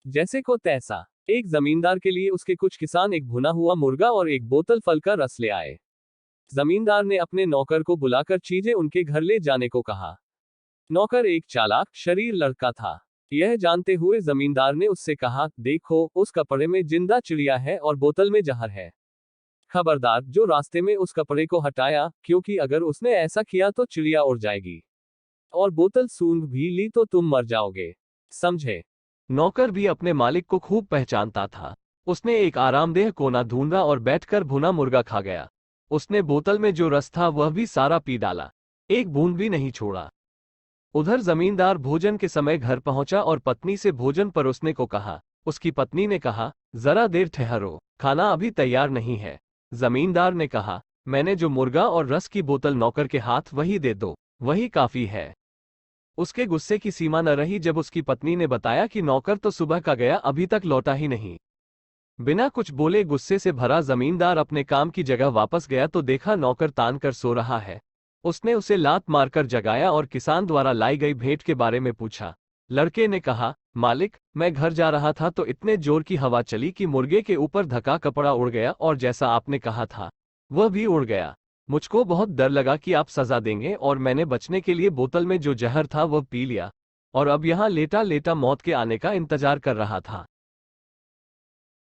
जैसे को तैसा। एक जमींदार के लिए उसके कुछ किसान एक भुना हुआ मुर्गा और एक बोतल फल का रस ले आए। जमींदार ने अपने नौकर को बुलाकर चीजें उनके घर ले जाने को कहा। नौकर एक चालाक शरीर लड़का था। यह जानते हुए जमींदार ने उससे कहा, देखो, उस कपड़े में जिंदा चिड़िया है और बोतल में जहर है। खबरदार जो रास्ते में उस कपड़े को हटाया, क्योंकि अगर उसने ऐसा किया तो चिड़िया उड़ जाएगी और बोतल सूंघ भी ली तो तुम मर जाओगे। समझे? नौकर भी अपने मालिक को खूब पहचानता था। उसने एक आरामदेह कोना ढूंढा और बैठकर भुना मुर्गा खा गया। उसने बोतल में जो रस था वह भी सारा पी डाला, एक बूंद भी नहीं छोड़ा। उधर जमींदार भोजन के समय घर पहुंचा और पत्नी से भोजन परोसने को कहा। उसकी पत्नी ने कहा, जरा देर ठहरो, खाना अभी तैयार नहीं है। जमींदार ने कहा, मैंने जो मुर्गा और रस की बोतल नौकर के हाथ वही दे दो, वही काफी है। उसके गुस्से की सीमा न रही जब उसकी पत्नी ने बताया कि नौकर तो सुबह का गया, अभी तक लौटा ही नहीं। बिना कुछ बोले गुस्से से भरा जमींदार अपने काम की जगह वापस गया तो देखा नौकर तान कर सो रहा है। उसने उसे लात मारकर जगाया और किसान द्वारा लाई गई भेंट के बारे में पूछा। लड़के ने कहा, मालिक, मैं घर जा रहा था तो इतने जोर की हवा चली कि मुर्गे के ऊपर धका कपड़ा उड़ गया और जैसा आपने कहा था वह भी उड़ गया। मुझको बहुत डर लगा कि आप सजा देंगे और मैंने बचने के लिए बोतल में जो जहर था वह पी लिया और अब यहाँ लेटा लेटा मौत के आने का इंतजार कर रहा था।